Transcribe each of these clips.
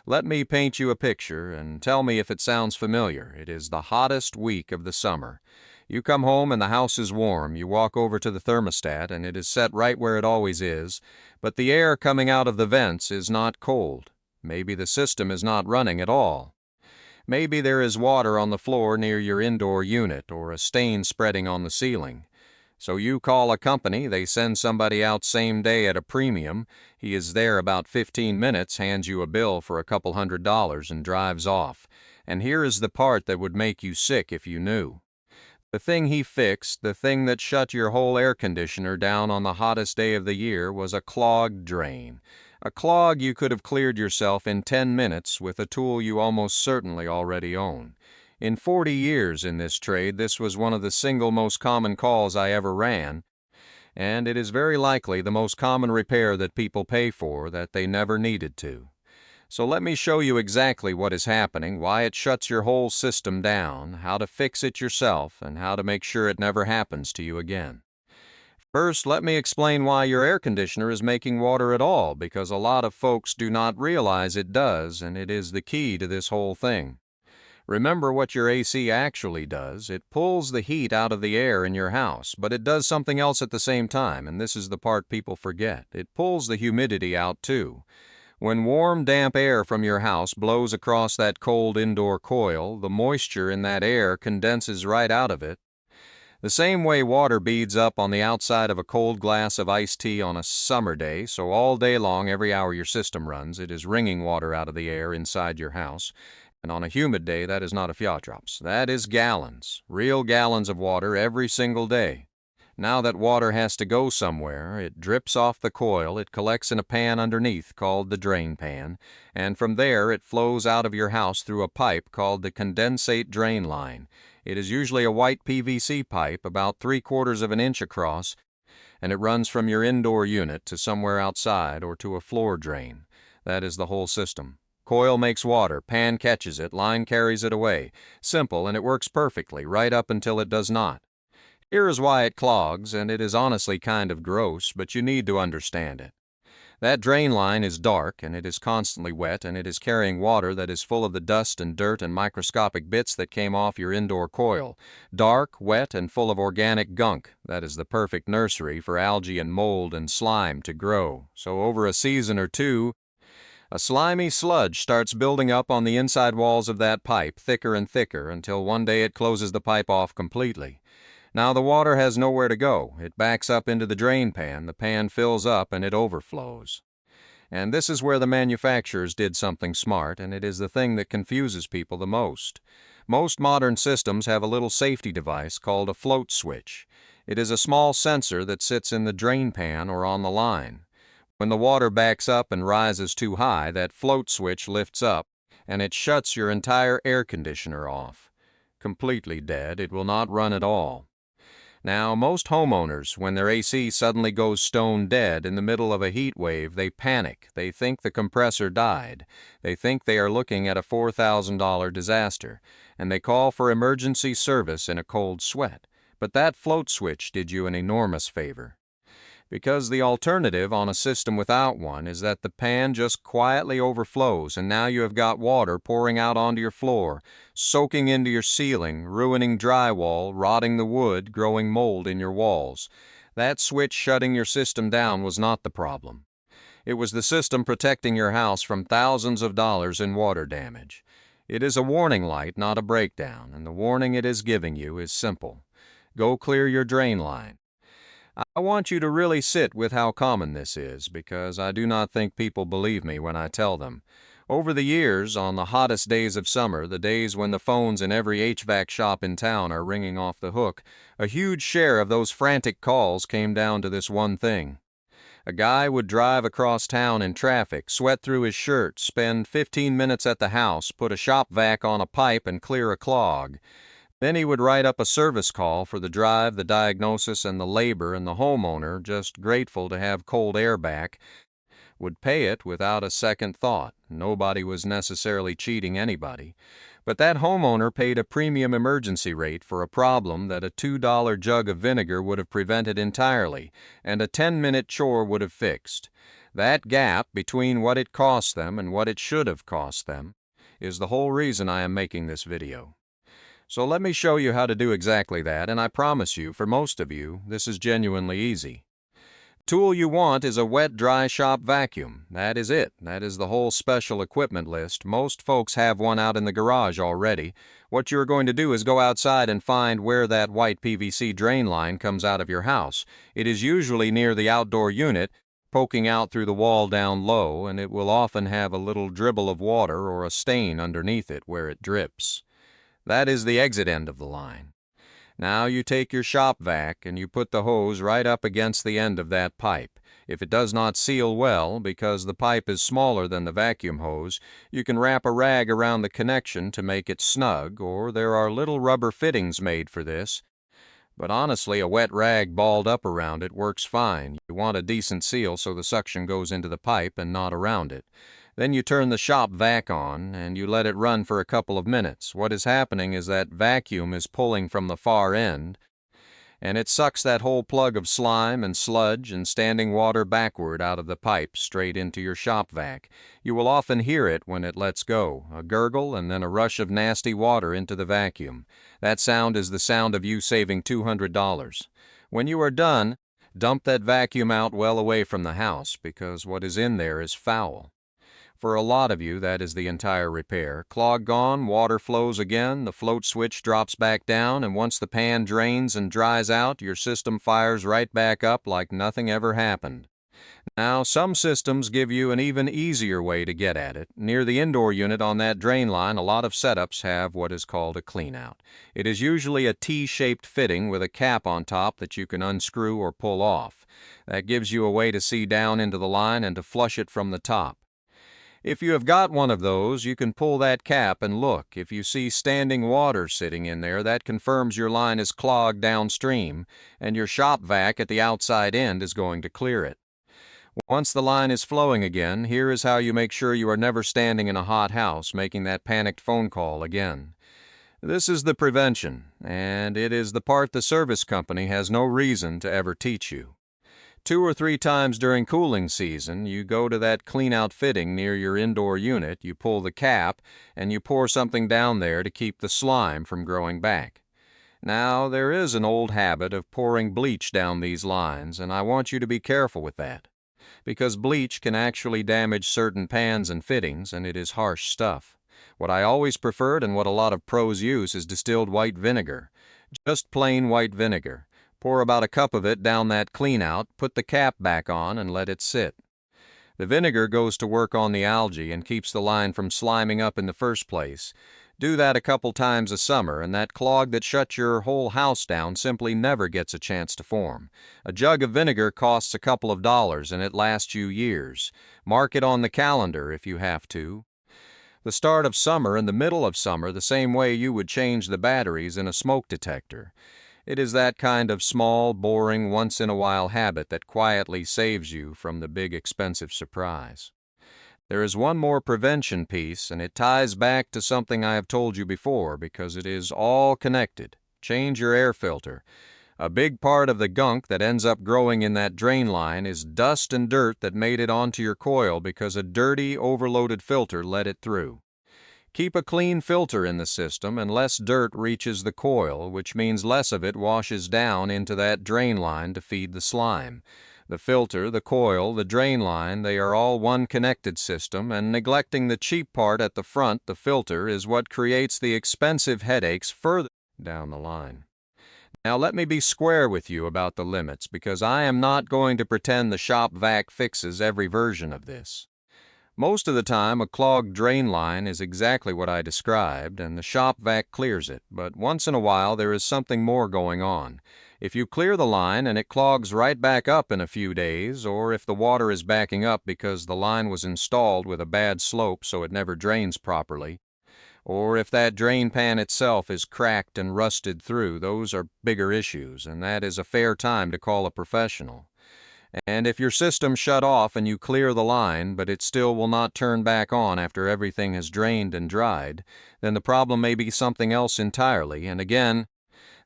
Let me paint you a picture and tell me if it sounds familiar. It is the hottest week of the summer. You come home and the house is warm. You walk over to the thermostat and it is set right where it always is, but the air coming out of the vents is not cold. Maybe the system is not running at all. Maybe there is water on the floor near your indoor unit or a stain spreading on the ceiling. So you call a company, they send somebody out same day at a premium. He is there about 15 minutes, hands you a bill for a couple $100 and drives off. And here is the part that would make you sick if you knew. The thing he fixed, the thing that shut your whole air conditioner down on the hottest day of the year, was a clogged drain. A clog you could have cleared yourself in 10 minutes with a tool you almost certainly already own. In 40 years in this trade, this was one of the single most common calls I ever ran, and it is very likely the most common repair that people pay for that they never needed to. So let me show you exactly what is happening, why it shuts your whole system down, how to fix it yourself, and how to make sure it never happens to you again. First, let me explain why your air conditioner is making water at all, because a lot of folks do not realize it does, and it is the key to this whole thing. Remember what your AC actually does. It pulls the heat out of the air in your house, but it does something else at the same time, and this is the part people forget. It pulls the humidity out too. When warm, damp air from your house blows across that cold indoor coil, the moisture in that air condenses right out of it. The same way water beads up on the outside of a cold glass of iced tea on a summer day, so all day long, every hour your system runs, it is wringing water out of the air inside your house. And on a humid day, that is not a few drops. That is gallons, real gallons of water every single day. Now that water has to go somewhere, it drips off the coil, it collects in a pan underneath called the drain pan, and from there it flows out of your house through a pipe called the condensate drain line. It is usually a white PVC pipe about 3/4 of an inch across, and it runs from your indoor unit to somewhere outside or to a floor drain. That is the whole system. Coil makes water, pan catches it, line carries it away. Simple, and it works perfectly, right up until it does not. Here is why it clogs, and it is honestly kind of gross, but you need to understand it. That drain line is dark, and it is constantly wet, and it is carrying water that is full of the dust and dirt and microscopic bits that came off your indoor coil. Dark, wet, and full of organic gunk. That is the perfect nursery for algae and mold and slime to grow. So over a season or two, a slimy sludge starts building up on the inside walls of that pipe, thicker and thicker, until one day it closes the pipe off completely. Now the water has nowhere to go. It backs up into the drain pan, the pan fills up, and it overflows. And this is where the manufacturers did something smart, and it is the thing that confuses people the most. Most modern systems have a little safety device called a float switch. It is a small sensor that sits in the drain pan or on the line. When the water backs up and rises too high, that float switch lifts up, and it shuts your entire air conditioner off. Completely dead, it will not run at all. Now, most homeowners, when their AC suddenly goes stone dead in the middle of a heat wave, they panic. They think the compressor died. They think they are looking at a $4,000 disaster, and they call for emergency service in a cold sweat. But that float switch did you an enormous favor. Because the alternative on a system without one is that the pan just quietly overflows, and now you have got water pouring out onto your floor, soaking into your ceiling, ruining drywall, rotting the wood, growing mold in your walls. That switch shutting your system down was not the problem. It was the system protecting your house from thousands of dollars in water damage. It is a warning light, not a breakdown, and the warning it is giving you is simple. Go clear your drain line. I want you to really sit with how common this is, because I do not think people believe me when I tell them. Over the years, on the hottest days of summer, the days when the phones in every HVAC shop in town are ringing off the hook, a huge share of those frantic calls came down to this one thing. A guy would drive across town in traffic, sweat through his shirt, spend 15 minutes at the house, put a shop-vac on a pipe and clear a clog. Then he would write up a service call for the drive, the diagnosis, and the labor, and the homeowner, just grateful to have cold air back, would pay it without a second thought. Nobody was necessarily cheating anybody. But that homeowner paid a premium emergency rate for a problem that a $2 jug of vinegar would have prevented entirely, and a 10-minute chore would have fixed. That gap between what it cost them and what it should have cost them is the whole reason I am making this video. So let me show you how to do exactly that, and I promise you, for most of you, this is genuinely easy. Tool you want is a wet-dry shop vacuum. That is it. That is the whole special equipment list. Most folks have one out in the garage already. What you're going to do is go outside and find where that white PVC drain line comes out of your house. It is usually near the outdoor unit, poking out through the wall down low, and it will often have a little dribble of water or a stain underneath it where it drips. That is the exit end of the line. Now you take your shop-vac and you put the hose right up against the end of that pipe. If it does not seal well, because the pipe is smaller than the vacuum hose, you can wrap a rag around the connection to make it snug, or there are little rubber fittings made for this. But honestly, a wet rag balled up around it works fine. You want a decent seal so the suction goes into the pipe and not around it. Then you turn the shop-vac on, and you let it run for a couple of minutes. What is happening is that vacuum is pulling from the far end, and it sucks that whole plug of slime and sludge and standing water backward out of the pipe straight into your shop-vac. You will often hear it when it lets go, a gurgle and then a rush of nasty water into the vacuum. That sound is the sound of you saving $200. When you are done, dump that vacuum out well away from the house, because what is in there is foul. For a lot of you, that is the entire repair. Clog gone, water flows again, the float switch drops back down, and once the pan drains and dries out, your system fires right back up like nothing ever happened. Now, some systems give you an even easier way to get at it. Near the indoor unit on that drain line, a lot of setups have what is called a cleanout. It is usually a T-shaped fitting with a cap on top that you can unscrew or pull off. That gives you a way to see down into the line and to flush it from the top. If you have got one of those, you can pull that cap and look. If you see standing water sitting in there, that confirms your line is clogged downstream, and your shop-vac at the outside end is going to clear it. Once the line is flowing again, here is how you make sure you are never standing in a hot house making that panicked phone call again. This is the prevention, and it is the part the service company has no reason to ever teach you. 2 or 3 times during cooling season, you go to that clean-out fitting near your indoor unit, you pull the cap, and you pour something down there to keep the slime from growing back. Now, there is an old habit of pouring bleach down these lines, and I want you to be careful with that, because bleach can actually damage certain pans and fittings, and it is harsh stuff. What I always preferred and what a lot of pros use is distilled white vinegar. Just plain white vinegar. Pour about a cup of it down that clean-out, put the cap back on, and let it sit. The vinegar goes to work on the algae and keeps the line from sliming up in the first place. Do that a couple times a summer, and that clog that shut your whole house down simply never gets a chance to form. A jug of vinegar costs a couple of dollars, and it lasts you years. Mark it on the calendar if you have to. The start of summer and the middle of summer the same way you would change the batteries in a smoke detector. It is that kind of small, boring, once-in-a-while habit that quietly saves you from the big, expensive surprise. There is one more prevention piece, and it ties back to something I have told you before because it is all connected. Change your air filter. A big part of the gunk that ends up growing in that drain line is dust and dirt that made it onto your coil because a dirty, overloaded filter let it through. Keep a clean filter in the system and less dirt reaches the coil, which means less of it washes down into that drain line to feed the slime. The filter, the coil, the drain line, they are all one connected system, and neglecting the cheap part at the front, the filter, is what creates the expensive headaches further down the line. Now let me be square with you about the limits, because I am not going to pretend the shop-vac fixes every version of this. Most of the time, a clogged drain line is exactly what I described, and the shop-vac clears it, but once in a while there is something more going on. If you clear the line and it clogs right back up in a few days, or if the water is backing up because the line was installed with a bad slope so it never drains properly, or if that drain pan itself is cracked and rusted through, those are bigger issues, and that is a fair time to call a professional. And if your system shut off and you clear the line, but it still will not turn back on after everything has drained and dried, then the problem may be something else entirely, and again,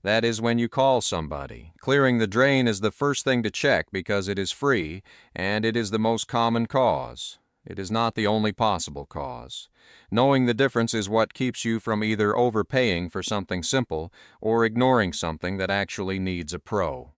That is when you call somebody. Clearing the drain is the first thing to check because it is free and it is the most common cause. It is not the only possible cause. Knowing the difference is what keeps you from either overpaying for something simple or ignoring something that actually needs a pro.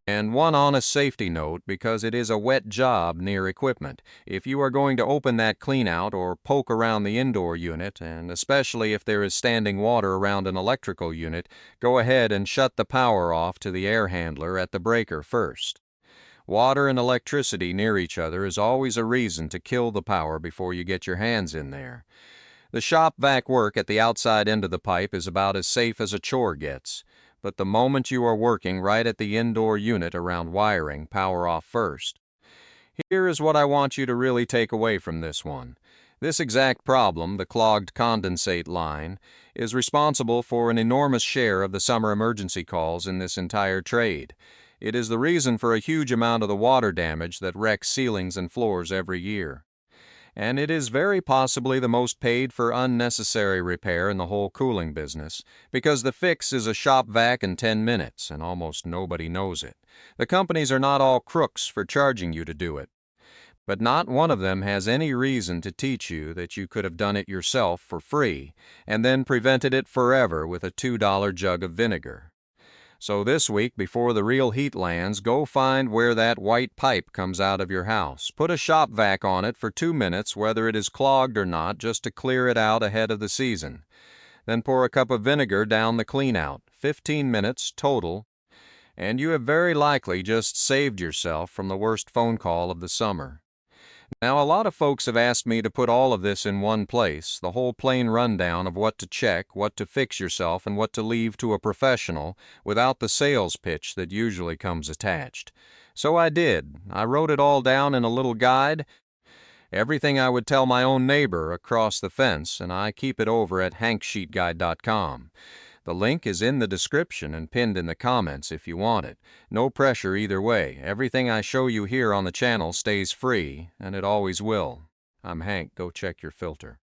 And one honest safety note, because it is a wet job near equipment. If you are going to open that cleanout or poke around the indoor unit, and especially if there is standing water around an electrical unit, go ahead and shut the power off to the air handler at the breaker first. Water and electricity near each other is always a reason to kill the power before you get your hands in there. The shop-vac work at the outside end of the pipe is about as safe as a chore gets. But the moment you are working right at the indoor unit around wiring, power off first. Here is what I want you to really take away from this one. This exact problem, the clogged condensate line, is responsible for an enormous share of the summer emergency calls in this entire trade. It is the reason for a huge amount of the water damage that wrecks ceilings and floors every year. And it is very possibly the most paid for unnecessary repair in the whole cooling business, because the fix is a shop vac in 10 minutes, and almost nobody knows it. The companies are not all crooks for charging you to do it. But not one of them has any reason to teach you that you could have done it yourself for free, and then prevented it forever with a $2 jug of vinegar. So this week, before the real heat lands, go find where that white pipe comes out of your house. Put a shop vac on it for 2 minutes, whether it is clogged or not, just to clear it out ahead of the season. Then pour a cup of vinegar down the cleanout, 15 minutes total, and you have very likely just saved yourself from the worst phone call of the summer. Now, a lot of folks have asked me to put all of this in one place, the whole plain rundown of what to check, what to fix yourself, and what to leave to a professional, without the sales pitch that usually comes attached. So I did. I wrote it all down in a little guide, everything I would tell my own neighbor across the fence, and I keep it over at hanksheetguide.com. The link is in the description and pinned in the comments if you want it. No pressure either way. Everything I show you here on the channel stays free, and it always will. I'm Hank. Go check your filter.